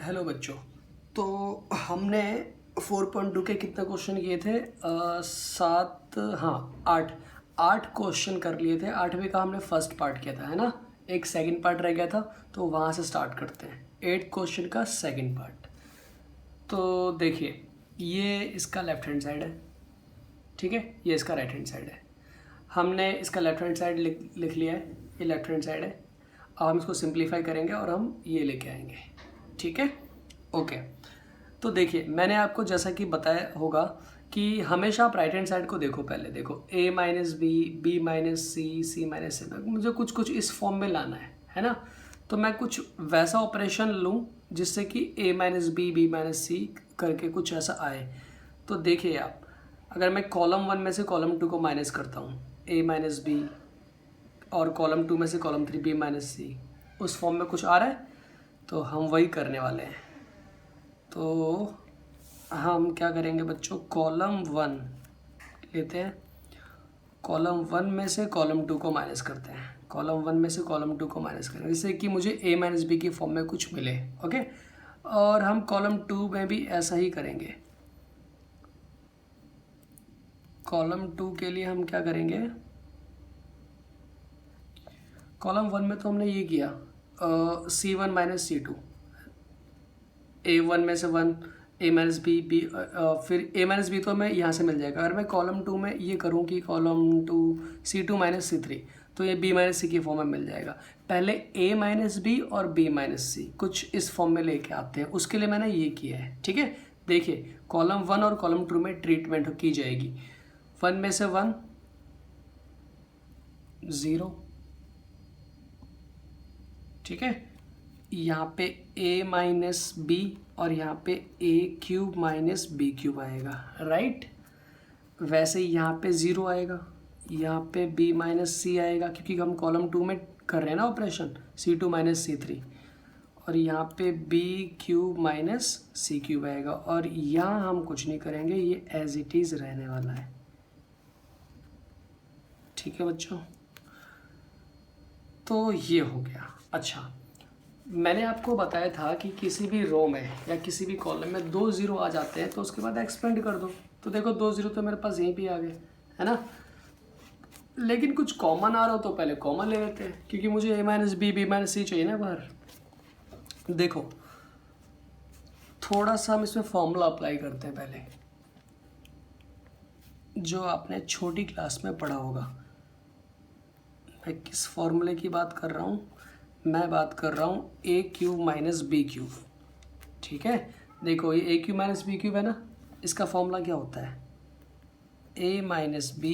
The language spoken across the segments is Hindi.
हेलो बच्चों। तो हमने 4.2 के कितने क्वेश्चन किए थे? 7, हाँ 8 क्वेश्चन कर लिए थे। 8वें का हमने फर्स्ट पार्ट किया था, है ना। एक सेकंड पार्ट रह गया था, तो वहाँ से स्टार्ट करते हैं 8 क्वेश्चन का सेकंड पार्ट। तो देखिए, ये इसका लेफ्ट हैंड साइड है, ठीक है, ये इसका राइट हैंड साइड है। हमने इसका लेफ्ट हैंड साइड लिख लिया है, ये लेफ्ट हैंड साइड है। अब हम इसको सिंप्लीफाई करेंगे और हम ये लेके आएंगे, ठीक है, ओके। तो देखिए, मैंने आपको जैसा कि बताया होगा कि हमेशा आप राइट हैंड साइड को देखो। पहले देखो a minus B, B minus C, C minus A, मुझे कुछ कुछ इस फॉर्म में लाना है ना। तो मैं कुछ वैसा ऑपरेशन लूँ जिससे कि a minus B, B minus C करके कुछ ऐसा आए। तो देखिए आप, अगर मैं कॉलम 1 में से कॉलम 2 को माइनस करता हूँ, a माइनस बी, और कॉलम 2 में से कॉलम 3 बी माइनस सी, उस फॉर्म में कुछ आ रहा है, तो हम वही करने वाले हैं। तो हम क्या करेंगे बच्चों, कॉलम 1 लेते हैं, कॉलम 1 में से कॉलम 2 को माइनस करते हैं, कॉलम 1 में से कॉलम 2 को माइनस करेंगे जिससे कि मुझे a माइनस बी की फॉर्म में कुछ मिले, ओके। और हम कॉलम 2 में भी ऐसा ही करेंगे। कॉलम 2 के लिए हम क्या करेंगे, कॉलम 1 में तो हमने ये किया C1 माइनस C2, A1 में से 1, a माइनस बी, बी फिर a माइनस बी तो हमें यहाँ से मिल जाएगा। अगर मैं कॉलम 2 में ये करूँ कि कॉलम 2 C2 माइनस C3, तो ये b माइनस सी की फॉर्म में मिल जाएगा। पहले a माइनस बी और b माइनस सी कुछ इस फॉर्म में लेके आते हैं, उसके लिए मैंने ये किया है, ठीक है। देखिए, कॉलम 1 और कॉलम 2 में ट्रीटमेंट की जाएगी। 1 में से 1 0, ठीक है, यहाँ पे a माइनस बी और यहाँ पे a cube minus B cube आएगा, राइट। वैसे यहाँ पे 0 आएगा, यहाँ पे b माइनस सी आएगा क्योंकि हम कॉलम 2 में कर रहे हैं ना ऑपरेशन, C2 माइनस C3, और यहाँ पे b क्यूब माइनस सी क्यूब आएगा। और यहाँ हम कुछ नहीं करेंगे, ये एज इट इज़ रहने वाला है, ठीक है बच्चों। तो ये हो गया। अच्छा, मैंने आपको बताया था कि किसी भी रो में या किसी भी कॉलम में 2 0 आ जाते हैं तो उसके बाद एक्सपेंड कर दो। तो देखो 2 0 तो मेरे पास यहीं पे आ गए, है ना। लेकिन कुछ कॉमन आ रहा हो तो पहले कॉमन ले लेते हैं, क्योंकि मुझे a minus B, B minus C चाहिए ना बाहर। देखो, थोड़ा सा हम इसमें फॉर्मूला अप्लाई करते हैं पहले, जो आपने छोटी क्लास में पढ़ा होगा। मैं किस फॉर्मूले की बात कर रहा हूँ, मैं बात कर रहा हूँ a cube minus B cube, ठीक है। देखो, ये a cube minus B cube है ना, इसका फॉर्मूला क्या होता है, a minus B,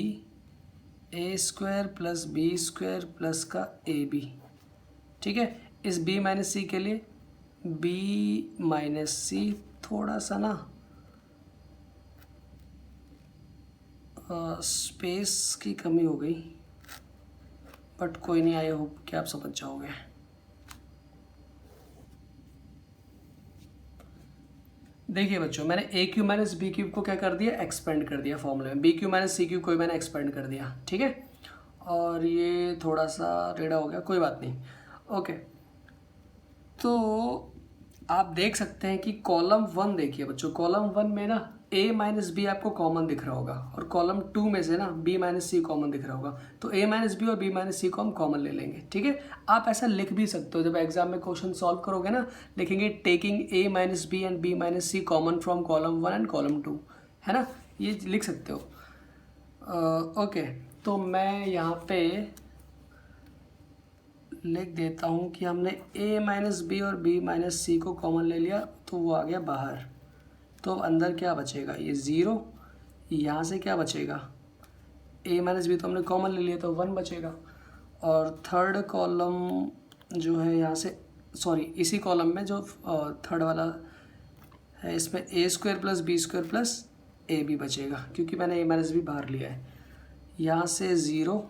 A square plus B square plus का ए बी, ठीक है। इस b माइनस सी के लिए b माइनस सी, थोड़ा सा ना स्पेस की कमी हो गई, बट कोई नहीं, आई होप कि आप समझ जाओगे। देखिए बच्चों, मैंने ए क्यू माइनस बी क्यूब को क्या कर दिया, एक्सपेंड कर दिया फॉर्मूले में। बी क्यू माइनस सी क्यूब को मैंने एक्सपेंड कर दिया, ठीक है। और ये थोड़ा सा टेढ़ा हो गया, कोई बात नहीं, ओके। तो आप देख सकते हैं कि कॉलम 1 देखिए बच्चों, कॉलम 1 में ना a माइनस बी आपको कॉमन दिख रहा होगा, और कॉलम 2 में से ना b माइनस सी कॉमन दिख रहा होगा। तो a माइनस बी और b माइनस सी को हम कॉमन ले लेंगे, ठीक है। आप ऐसा लिख भी सकते हो, जब एग्जाम में क्वेश्चन सॉल्व करोगे ना, लिखेंगे taking a minus B and b minus C common from column 1 and column 2, है ना, ये लिख सकते हो। ओके, तो मैं यहाँ पे लिख देता हूँ कि हमने a माइनस बी और b माइनस सी को कॉमन ले लिया, तो वो आ गया बाहर। तो अंदर क्या बचेगा, ये 0, यहाँ से क्या बचेगा, a माइनस बी तो हमने कॉमन ले लिया तो 1 बचेगा। और थर्ड कॉलम जो है यहाँ से, सॉरी इसी कॉलम में जो थर्ड वाला है, इसमें a square plus B square plus A B बचेगा, क्योंकि मैंने a माइनस बी बाहर लिया है। यहाँ से 0,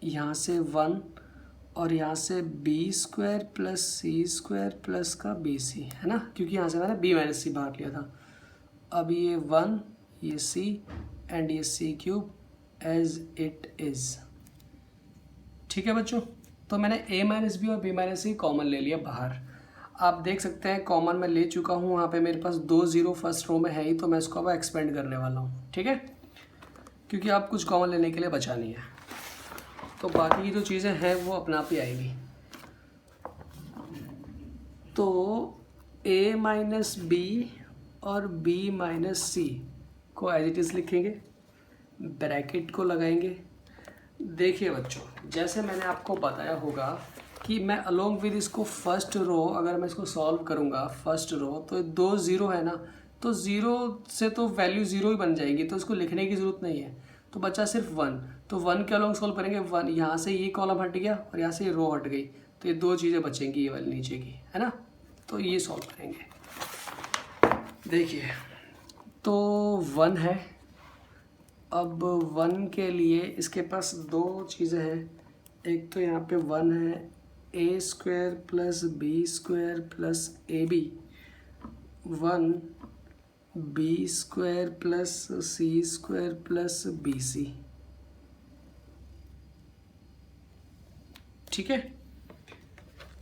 यहाँ से 1, और यहाँ से B square plus C square plus का बी सी, है ना, क्योंकि यहाँ से मैंने b माइनस सी बाहर लिया था। अब ये 1, ये c एंड ये c cube as it is, ठीक है बच्चों। तो मैंने a माइनस बी और b माइनस सी कॉमन ले लिया बाहर। आप देख सकते हैं कॉमन मैं ले चुका हूँ, वहाँ पे मेरे पास 2 0 फर्स्ट रो में है ही, तो मैं इसको अब एक्सपेंड करने वाला हूँ, ठीक है, क्योंकि आप कुछ कॉमन लेने के लिए बचा नहीं है। तो बाकी की जो चीज़ें हैं वो अपना आप ही आएगी। तो a माइनस बी और b माइनस सी को एज इट इज़ लिखेंगे, ब्रैकेट को लगाएंगे। देखिए बच्चों, जैसे मैंने आपको बताया होगा कि मैं अलोंग विद इसको फर्स्ट रो, अगर मैं इसको सॉल्व करूँगा फर्स्ट रो, तो 2 0 है ना, तो 0 से तो वैल्यू 0 ही बन जाएगी, तो इसको लिखने की ज़रूरत नहीं है। तो बचा सिर्फ 1, तो 1 के अलोंग सॉल्व करेंगे। 1 यहाँ से ये कॉलम हट गया और यहाँ से ये रो हट गई, तो ये 2 चीज़ें बचेंगी ये वाली नीचे की, है ना। तो ये सॉल्व करेंगे। देखिए, तो 1 है। अब 1 के लिए इसके पास 2 चीज़ें हैं। एक तो यहाँ पे 1 है a square plus B square plus A B, 1 B square plus C square plus B C, ठीक है।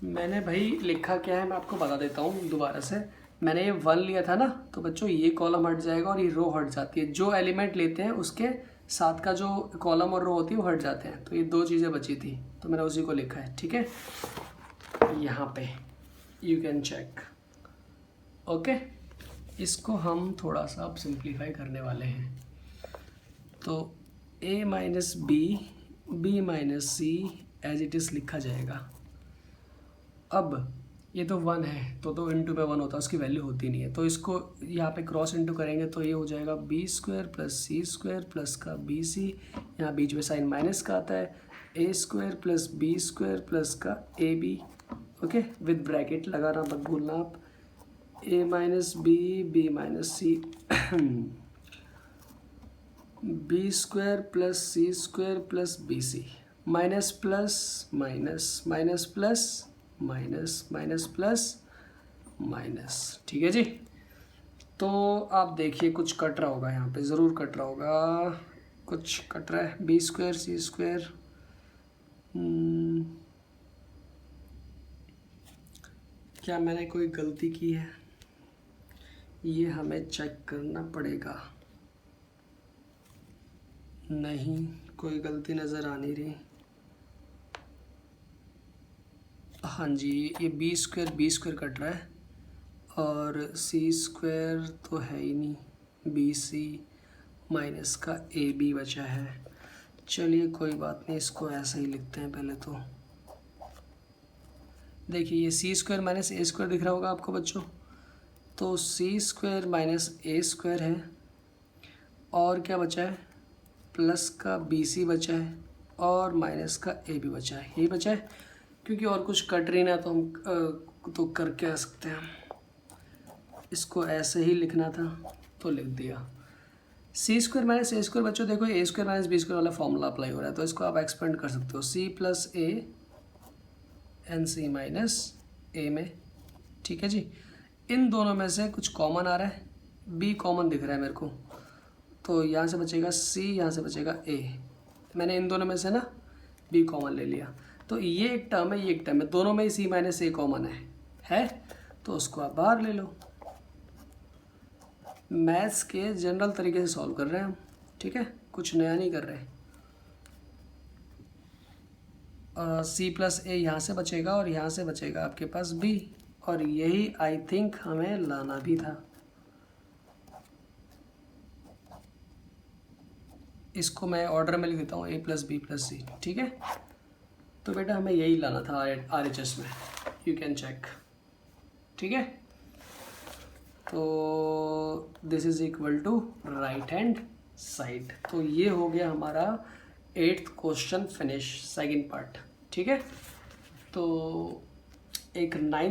मैंने भाई लिखा क्या है मैं आपको बता देता हूँ दोबारा से। मैंने ये 1 लिया था ना, तो बच्चों ये कॉलम हट जाएगा और ये रो हट जाती है। जो एलिमेंट लेते हैं उसके साथ का जो कॉलम और रो होती है वो हट जाते हैं। तो ये 2 चीज़ें बची थी, तो मैंने उसी को लिखा है, ठीक है। यहाँ पे यू कैन चेक, ओके। इसको हम थोड़ा सा अब सिंप्लीफाई करने वाले हैं। तो a minus B minus C as it is लिखा जाएगा। अब ये तो 1 है, तो इंटू में 1 होता है, उसकी वैल्यू होती नहीं है, तो इसको यहाँ पे क्रॉस इंटू करेंगे तो ये हो जाएगा B square plus C square plus का बी सी, यहाँ बीच में साइन माइनस का आता है, A square plus B square plus का A B, okay, with bracket लगाना मत भूलना आप। A minus B minus C, B square plus C square plus B C, minus plus minus minus plus minus minus plus minus, ठीक है जी। तो आप देखिए कुछ कट रहा होगा, यहाँ पे ज़रूर कट रहा होगा, कुछ कट रहा है। बी स्क्वायर सी स्क्वायर, क्या मैंने कोई गलती की है, ये हमें चेक करना पड़ेगा। नहीं, कोई गलती नज़र आ नहीं रही। हाँ जी, ये बी स्क्वायर कट रहा है और सी स्क्वायर तो है ही नहीं, बी सी माइनस का ए बी बचा है। चलिए कोई बात नहीं, इसको ऐसे ही लिखते हैं पहले। तो देखिए ये सी स्क्वायर माइनस ए स्क्वायर दिख रहा होगा आपको बच्चों, तो सी स्क्वायर माइनस ए स्क्वायर है, और क्या बचा है, प्लस का बी सी बचा है और माइनस का ए बी बचा है, यही बचा है। क्योंकि और कुछ कट रही ना, तो हम तो कर क्या सकते हैं, इसको ऐसे ही लिखना था तो लिख दिया। सी स्क्वायर माइनस ए स्क्वायर बच्चों देखो, ए स्क्वायर माइनस बी स्क्वायर वाला फॉर्मूला अप्लाई हो रहा है, तो इसको आप एक्सपेंड कर सकते हो C plus A N C minus ए में, ठीक है जी। इन दोनों में से कुछ कॉमन आ रहा है, बी कॉमन दिख रहा है मेरे को, तो यहाँ से बचेगा सी, यहाँ से बचेगा ए। मैंने इन दोनों में से ना बी कॉमन ले लिया, तो ये एक टर्म है, ये एक टर्म है, दोनों में ही सी माइनस ए कॉमन है, तो उसको आप बाहर ले लो। मैथ्स के जनरल तरीके से सॉल्व कर रहे हैं हम, ठीक है, कुछ नया नहीं कर रहे। सी प्लस ए यहाँ से बचेगा और यहाँ से बचेगा आपके पास बी, और यही आई थिंक हमें लाना भी था। इसको मैं ऑर्डर में लिख देता हूँ, ए प्लस बी प्लस सी, ठीक है। तो बेटा हमें यही लाना था RHS में, यू कैन चेक, ठीक है। तो this is equal to right hand side. तो ये हो गया हमारा 8th question finish, second part, ठीक है। तो एक 9th